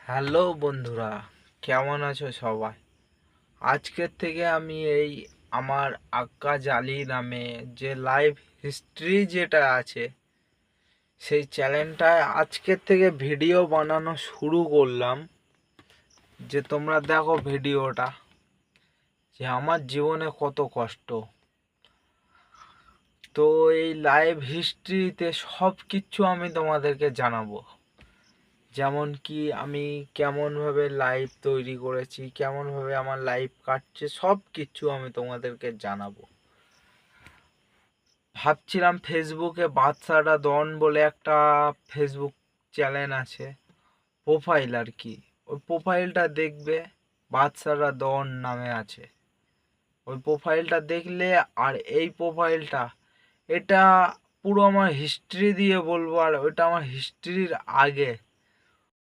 Hello বন্ধুরা, কেমন আছো সবাই? আজকের থেকে আমি আমার আক্কা জালি নামে যে লাইভ হিস্ট্রি যেটা আছে সেই চ্যানেলটায় আজকের থেকে ভিডিও বানানো শুরু করলাম। যে তোমরা দেখো ভিডিওটা, যে আমার জীবনে কত কষ্ট। তো এই লাইভ হিস্ট্রিতে সব কিছু আমি তোমাদেরকে জানাবো। যেমন কি আমি কেমনভাবে লাইভ তৈরি করেছি, কেমনভাবে আমার লাইভ কাটছে, সব কিছু আমি তোমাদেরকে জানাবো। ভাবছিলাম ফেসবুকে বাদশাটা ডন বলে একটা ফেসবুক চ্যানেল আছে, প্রোফাইল আর কি। ওই প্রোফাইলটা দেখবে, বাদশাটা ডন নামে আছে। ওই প্রোফাইলটা দেখলে, আর এই প্রোফাইলটা, এটা পুরো আমার হিস্ট্রি দিয়ে বলবো। আর ওইটা আমার হিস্ট্রির আগে